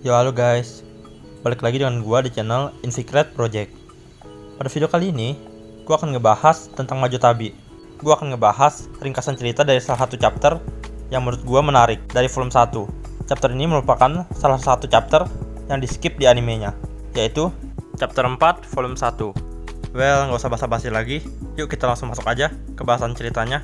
Yo halo guys, balik lagi dengan gua di channel Inficred Project. Pada video kali ini, gua akan ngebahas tentang Majotabi. Gua akan ngebahas ringkasan cerita dari salah satu chapter yang menurut gua menarik dari volume 1. Chapter ini merupakan salah satu chapter yang di skip di animenya, yaitu chapter 4 volume 1. Well, nggak usah basa-basi lagi, yuk kita langsung masuk aja ke bahasan ceritanya.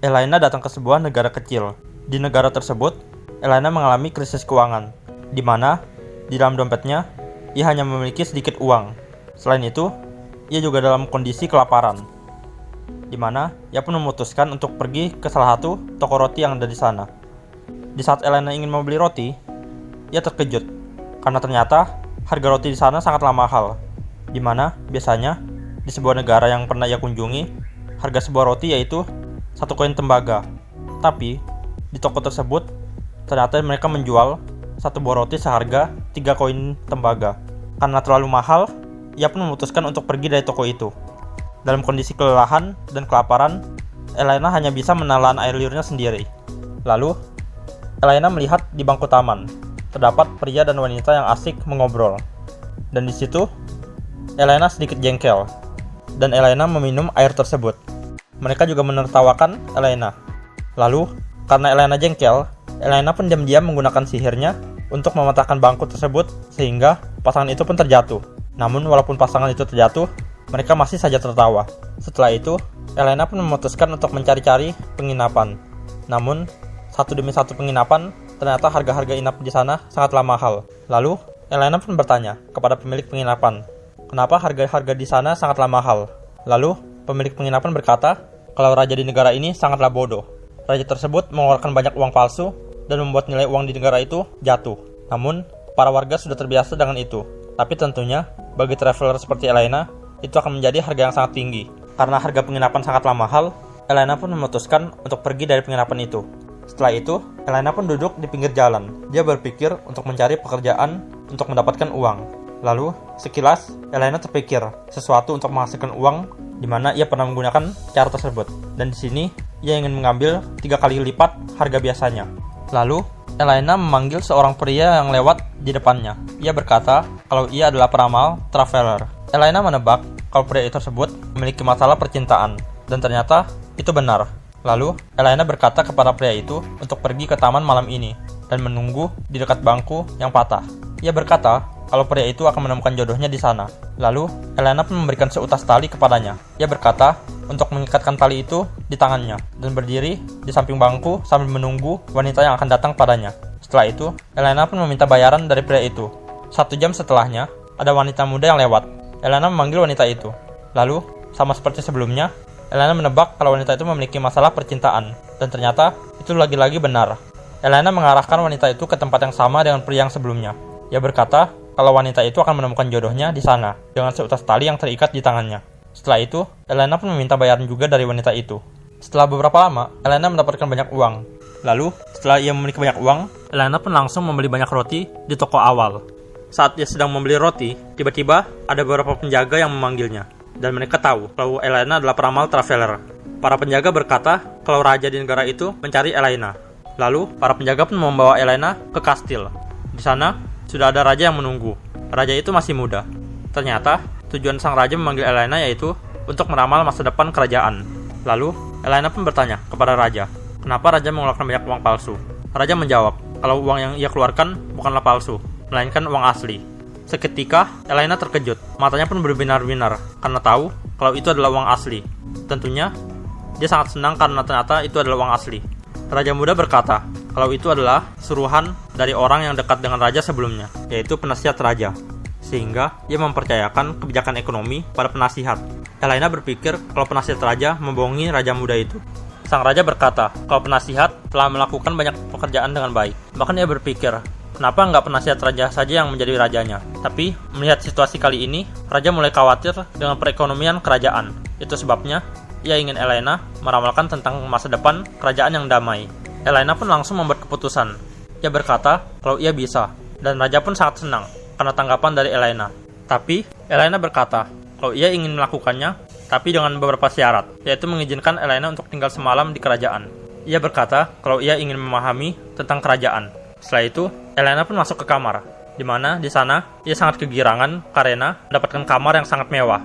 Elaina datang ke sebuah negara kecil. Di negara tersebut, Elaina mengalami krisis keuangan, di mana di dalam dompetnya ia hanya memiliki sedikit uang. Selain itu, ia juga dalam kondisi kelaparan, di mana ia pun memutuskan untuk pergi ke salah satu toko roti yang ada di sana. Di saat Elaina ingin membeli roti, ia terkejut karena ternyata harga roti di sana sangatlah mahal, di mana biasanya di sebuah negara yang pernah ia kunjungi, harga sebuah roti yaitu 1 koin tembaga. Tapi di toko tersebut ternyata mereka menjual satu buah roti seharga 3 koin tembaga. Karena terlalu mahal, ia pun memutuskan untuk pergi dari toko itu. Dalam kondisi kelelahan dan kelaparan, Elaina hanya bisa menelan air liurnya sendiri. Lalu Elaina melihat di bangku taman terdapat pria dan wanita yang asik mengobrol. Dan di situ Elaina sedikit jengkel, dan Elaina meminum air tersebut. Mereka juga menertawakan Elaina. Lalu, karena Elaina jengkel, Elaina pun diam-diam menggunakan sihirnya untuk mematahkan bangku tersebut sehingga pasangan itu pun terjatuh. Namun, walaupun pasangan itu terjatuh, mereka masih saja tertawa. Setelah itu, Elaina pun memutuskan untuk mencari-cari penginapan. Namun, satu demi satu penginapan, ternyata harga-harga inap di sana sangatlah mahal. Lalu, Elaina pun bertanya kepada pemilik penginapan, kenapa harga-harga di sana sangatlah mahal? Lalu, pemilik penginapan berkata, kalau raja di negara ini sangatlah bodoh. Raja tersebut mengeluarkan banyak uang palsu dan membuat nilai uang di negara itu jatuh. Namun, para warga sudah terbiasa dengan itu. Tapi tentunya, bagi traveler seperti Elaina, itu akan menjadi harga yang sangat tinggi. Karena harga penginapan sangatlah mahal, Elaina pun memutuskan untuk pergi dari penginapan itu. Setelah itu, Elaina pun duduk di pinggir jalan. Dia berpikir untuk mencari pekerjaan untuk mendapatkan uang. Lalu, sekilas, Elaina terpikir sesuatu untuk menghasilkan uang di mana ia pernah menggunakan cara tersebut. Dan di sini, ia ingin mengambil 3 kali lipat harga biasanya. Lalu, Elaina memanggil seorang pria yang lewat di depannya. Ia berkata kalau ia adalah peramal traveler. Elaina menebak kalau pria tersebut memiliki masalah percintaan. Dan ternyata, itu benar. Lalu, Elaina berkata kepada pria itu untuk pergi ke taman malam ini dan menunggu di dekat bangku yang patah. Ia berkata kalau pria itu akan menemukan jodohnya di sana. Lalu, Elaina pun memberikan seutas tali kepadanya. Ia berkata untuk mengikatkan tali itu di tangannya dan berdiri di samping bangku sambil menunggu wanita yang akan datang padanya. Setelah itu, Elaina pun meminta bayaran dari pria itu. 1 jam setelahnya, ada wanita muda yang lewat. Elaina memanggil wanita itu. Lalu, sama seperti sebelumnya, Elaina menebak kalau wanita itu memiliki masalah percintaan. Dan ternyata, itu lagi-lagi benar. Elaina mengarahkan wanita itu ke tempat yang sama dengan pria yang sebelumnya. Ia berkata kalau wanita itu akan menemukan jodohnya di sana dengan seutas tali yang terikat di tangannya. Setelah itu, Elaina pun meminta bayaran juga dari wanita itu. Setelah beberapa lama, Elaina mendapatkan banyak uang. Lalu, setelah ia memiliki banyak uang, Elaina pun langsung membeli banyak roti di toko awal. Saat ia sedang membeli roti, tiba-tiba ada beberapa penjaga yang memanggilnya. Dan mereka tahu kalau Elaina adalah peramal traveler. Para penjaga berkata kalau raja di negara itu mencari Elaina. Lalu, para penjaga pun membawa Elaina ke kastil. Di sana, sudah ada raja yang menunggu. Raja itu masih muda. Ternyata, tujuan sang raja memanggil Elaina yaitu untuk meramal masa depan kerajaan. Lalu, Elaina pun bertanya kepada raja, kenapa raja mengeluarkan banyak uang palsu? Raja menjawab, kalau uang yang ia keluarkan bukanlah palsu, melainkan uang asli. Seketika, Elaina terkejut. Matanya pun berbinar-binar karena tahu kalau itu adalah uang asli. Tentunya, dia sangat senang karena ternyata itu adalah uang asli. Raja muda berkata kalau itu adalah suruhan dari orang yang dekat dengan raja sebelumnya, yaitu penasihat raja. Sehingga ia mempercayakan kebijakan ekonomi pada penasihat. Elaina berpikir kalau penasihat raja membohongi raja muda itu. Sang raja berkata kalau penasihat telah melakukan banyak pekerjaan dengan baik. Bahkan ia berpikir, kenapa nggak penasihat raja saja yang menjadi rajanya? Tapi melihat situasi kali ini, raja mulai khawatir dengan perekonomian kerajaan. Itu sebabnya ia ingin Elaina meramalkan tentang masa depan kerajaan yang damai. Elaina pun langsung membuat keputusan. Ia berkata kalau ia bisa, dan raja pun sangat senang karena tanggapan dari Elaina. Tapi Elaina berkata kalau ia ingin melakukannya tapi dengan beberapa syarat, yaitu mengizinkan Elaina untuk tinggal semalam di kerajaan. Ia berkata kalau ia ingin memahami tentang kerajaan. Setelah itu, Elaina pun masuk ke kamar, di mana di sana ia sangat kegirangan karena mendapatkan kamar yang sangat mewah.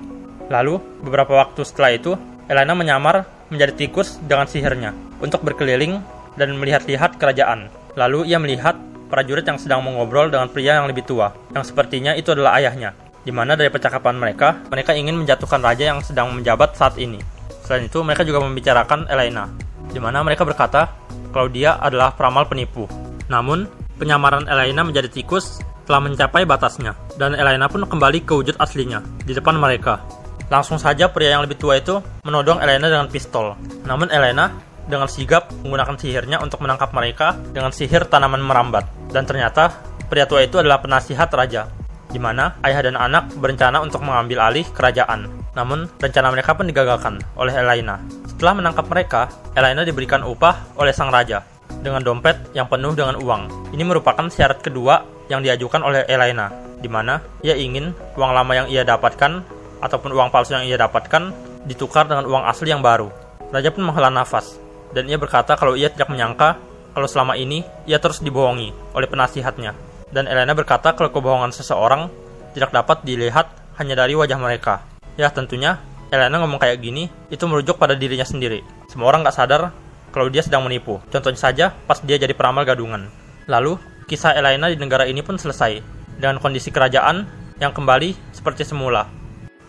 Lalu, beberapa waktu setelah itu, Elaina menyamar menjadi tikus dengan sihirnya untuk berkeliling dan melihat-lihat kerajaan. Lalu ia melihat prajurit yang sedang mengobrol dengan pria yang lebih tua, yang sepertinya itu adalah ayahnya, di mana dari percakapan mereka ingin menjatuhkan raja yang sedang menjabat saat ini. Selain itu, mereka juga membicarakan Elaina, di mana mereka berkata kalau dia adalah peramal penipu. Namun, penyamaran Elaina menjadi tikus telah mencapai batasnya, dan Elaina pun kembali ke wujud aslinya di depan mereka. Langsung saja pria yang lebih tua itu menodong Elaina dengan pistol. Namun Elaina dengan sigap menggunakan sihirnya untuk menangkap mereka dengan sihir tanaman merambat. Dan ternyata pria tua itu adalah penasihat raja, di mana ayah dan anak berencana untuk mengambil alih kerajaan. Namun rencana mereka pun digagalkan oleh Elaina. Setelah menangkap mereka, Elaina diberikan upah oleh sang raja dengan dompet yang penuh dengan uang. Ini merupakan syarat kedua yang diajukan oleh Elaina, di mana ia ingin uang lama yang ia dapatkan ataupun uang palsu yang ia dapatkan ditukar dengan uang asli yang baru. Raja pun menghela nafas, dan ia berkata kalau ia tidak menyangka kalau selama ini ia terus dibohongi oleh penasihatnya. Dan Elaina berkata kalau kebohongan seseorang tidak dapat dilihat hanya dari wajah mereka. Ya tentunya Elaina ngomong kayak gini itu merujuk pada dirinya sendiri. Semua orang gak sadar kalau dia sedang menipu. Contohnya saja pas dia jadi peramal gadungan. Lalu kisah Elaina di negara ini pun selesai dengan kondisi kerajaan yang kembali seperti semula.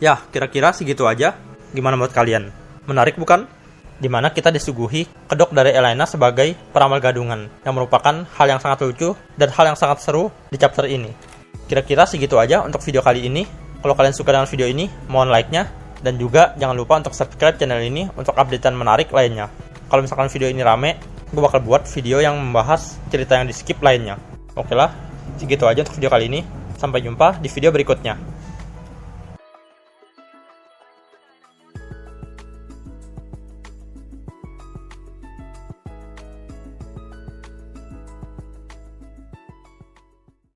Ya, kira-kira segitu aja. Gimana menurut kalian? Menarik bukan? Dimana kita disuguhi kedok dari Elaina sebagai peramal gadungan, yang merupakan hal yang sangat lucu dan hal yang sangat seru di chapter ini. Kira-kira segitu aja untuk video kali ini. Kalau kalian suka dengan video ini, mohon like-nya, dan juga jangan lupa untuk subscribe channel ini untuk updatean menarik lainnya. Kalau misalkan video ini rame, gue bakal buat video yang membahas cerita yang di skip lainnya. Oke lah, segitu aja untuk video kali ini. Sampai jumpa di video berikutnya.